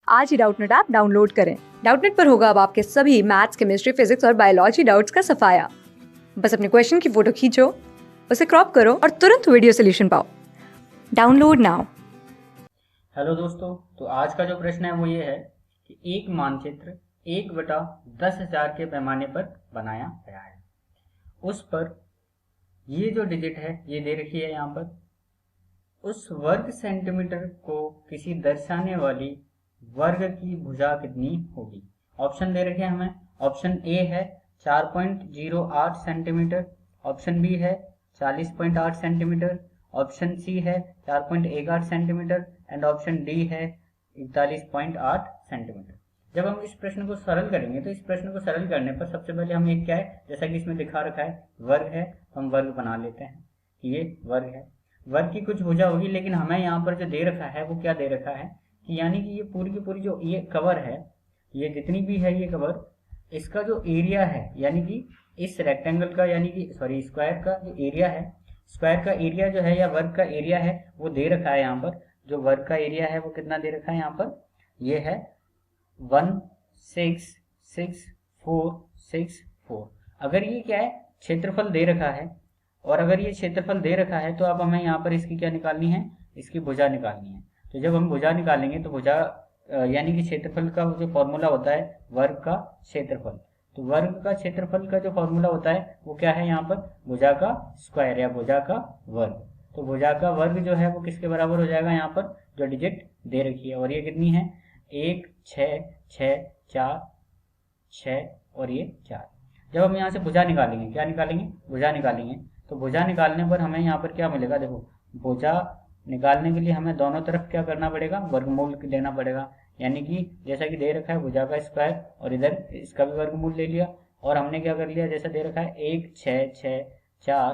आज ही Doubtnut app download करें। Doubtnut पर होगा अब आपके सभी मैथ्स, केमिस्ट्री, फिजिक्स और बायोलॉजी डाउट्स का सफाया। बस अपने क्वेश्चन की फोटो खींचो, उसे क्रॉप करो और तुरंत वीडियो सोल्यूशन पाओ। Download now. हेलो दोस्तों, तो आज का जो प्रश्न है वो ये है कि एक मानचित्र 1/10,000 के पैमाने पर बनाया गया है। उस पर ये जो डिजिट है ये दे रखी है यहाँ पर। उस वर्ग सेंटीमीटर को किसी दर्शाने वाली वर्ग की भुजा कितनी होगी। ऑप्शन दे रखे हैं हमें। ऑप्शन ए है 4.08 सेंटीमीटर, ऑप्शन बी है 40.8 सेंटीमीटर, ऑप्शन सी है 4.18 सेंटीमीटर एंड ऑप्शन डी है 41.8 सेंटीमीटर। जब हम इस प्रश्न को सरल करेंगे तो इस प्रश्न को सरल करने पर सबसे पहले हम एक क्या है, जैसा कि इसमें दिखा रखा है वर्ग है, तो हम वर्ग बना लेते हैं। ये वर्ग है, वर्ग की कुछ भुजा होगी, लेकिन हमें यहाँ पर जो दे रखा है वो क्या दे रखा है कि यानी कि ये पूरी की पूरी जो ये कवर है, ये जितनी भी है ये कवर, इसका जो एरिया है यानी कि इस रेक्टेंगल का यानी कि सॉरी स्क्वायर का जो एरिया है, स्क्वायर का एरिया जो है या वर्ग का एरिया है वो दे रखा है यहाँ पर। जो वर्ग का एरिया है वो कितना दे रखा है यहाँ पर, ये है 1664664। अगर ये क्या है क्षेत्रफल दे रखा है, और अगर ये क्षेत्रफल दे रखा है तो अब हमें यहाँ पर इसकी क्या निकालनी है, इसकी भुजा निकालनी है। तो जब हम भुजा निकालेंगे तो भुजा यानी कि क्षेत्रफल का जो फॉर्मूला होता है वर्ग का क्षेत्रफल, तो वर्ग का क्षेत्रफल का जो फॉर्मूला होता है वो क्या है यहाँ पर, भुजा का स्क्वायर या भुजा का वर्ग। तो भुजा का वर्ग जो है वो किसके बराबर हो जाएगा यहाँ पर, जो डिजिट दे रखी है, और ये कितनी है 1 6 6 4 6 और ये 4। जब हम यहाँ से भुजा निकालेंगे, क्या निकालेंगे, भुजा निकालेंगे, तो भुजा निकालने पर हमें यहाँ पर क्या मिलेगा, देखो भुजा निकालने के लिए हमें दोनों तरफ क्या करना पड़ेगा, वर्गमूल लेना पड़ेगा। यानी कि जैसा कि दे रखा है भुजा का स्क्वायर और इधर इसका भी वर्गमूल ले लिया, और हमने क्या कर लिया, जैसा दे रखा है 1 6 6 4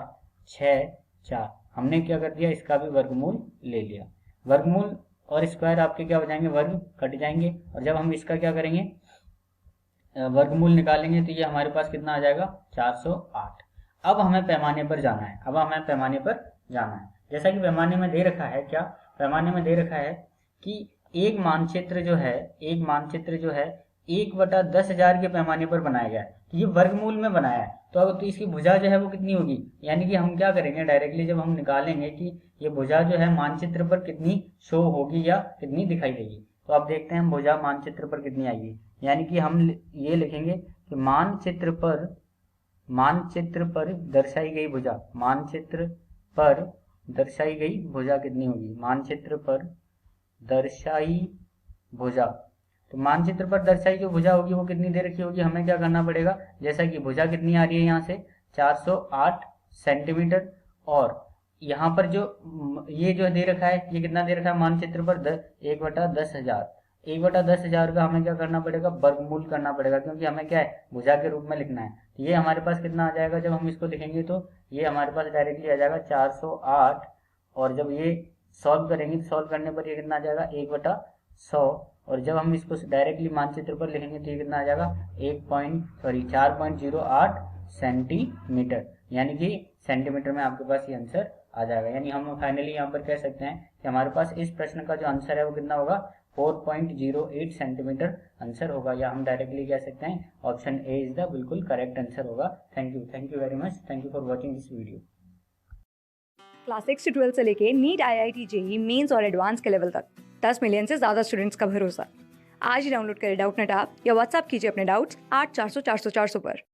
6 4, हमने क्या कर दिया, इसका भी वर्गमूल ले लिया। वर्गमूल और स्क्वायर आपके क्या हो जाएंगे, वर्ग कट जाएंगे, और जब हम इसका क्या करेंगे वर्गमूल निकालेंगे तो ये हमारे पास कितना आ जाएगा 408। अब हमें पैमाने पर जाना है, अब हमें पैमाने पर जाना है। जैसा कि पैमाने में दे रखा है, क्या पैमाने में दे रखा है कि एक मानचित्र जो है, एक मानचित्र जो है 1/10,000 के पैमाने पर बनाया गया है। तो ये वर्गमूल में बनाया है, तो अब तो इसकी भुजा जो है वो कितनी होगी, यानी कि हम क्या करेंगे डायरेक्टली जब हम निकालेंगे कि ये भुजा जो है मानचित्र पर कितनी शो होगी या कितनी दिखाई देगी। तो अब देखते हैं भुजा मानचित्र पर कितनी आएगी। यानी कि हम ये लिखेंगे कि मानचित्र पर दर्शाई गई भुजा, मानचित्र पर दर्शाई गई भुजा कितनी होगी, मानचित्र पर दर्शाई भुजा। तो मानचित्र पर दर्शाई जो भुजा होगी वो कितनी दे रखी होगी, हमें क्या करना पड़ेगा, जैसा कि भुजा कितनी आ रही है यहाँ से 408 सेंटीमीटर, और यहाँ पर जो ये जो दे रखा है ये कितना दे रखा है मानचित्र पर 1/10,000। 1/10,000 का हमें क्या करना पड़ेगा, वर्गमूल करना पड़ेगा, क्योंकि हमें क्या है भुजा के रूप में लिखना है। तो ये हमारे पास कितना आ जाएगा, जब हम इसको लिखेंगे तो ये हमारे पास डायरेक्टली आ जाएगा 408, और जब ये सॉल्व करेंगे तो सॉल्व करने पर ये कितना आ जाएगा 1/100, और जब हम इसको डायरेक्टली मानचित्र पर लिखेंगे तो ये कितना आ जाएगा 4.08 सेंटीमीटर, यानी कि सेंटीमीटर में आपके पास ये आंसर आ जाएगा। यानी हम फाइनली यहाँ पर कह सकते हैं कि हमारे पास इस प्रश्न का जो आंसर है वो कितना होगा 4.08 सेंटीमीटर आंसर होगा, या हम डायरेक्टली कह सकते हैं ऑप्शन ए इज द बिल्कुल करेक्ट आंसर होगा। Thank you very much, thank you for watching this video. Class 6 से 12 से लेके नीट, IIT, JEE मेंस और एडवांस के लेवल तक 10 मिलियन से ज्यादा स्टूडेंट्स का भरोसा। आज ही डाउनलोड करें डाउटनेट ऐप या व्हाट्सएप कीजिए अपने डाउट्स 8400 400 400 पर।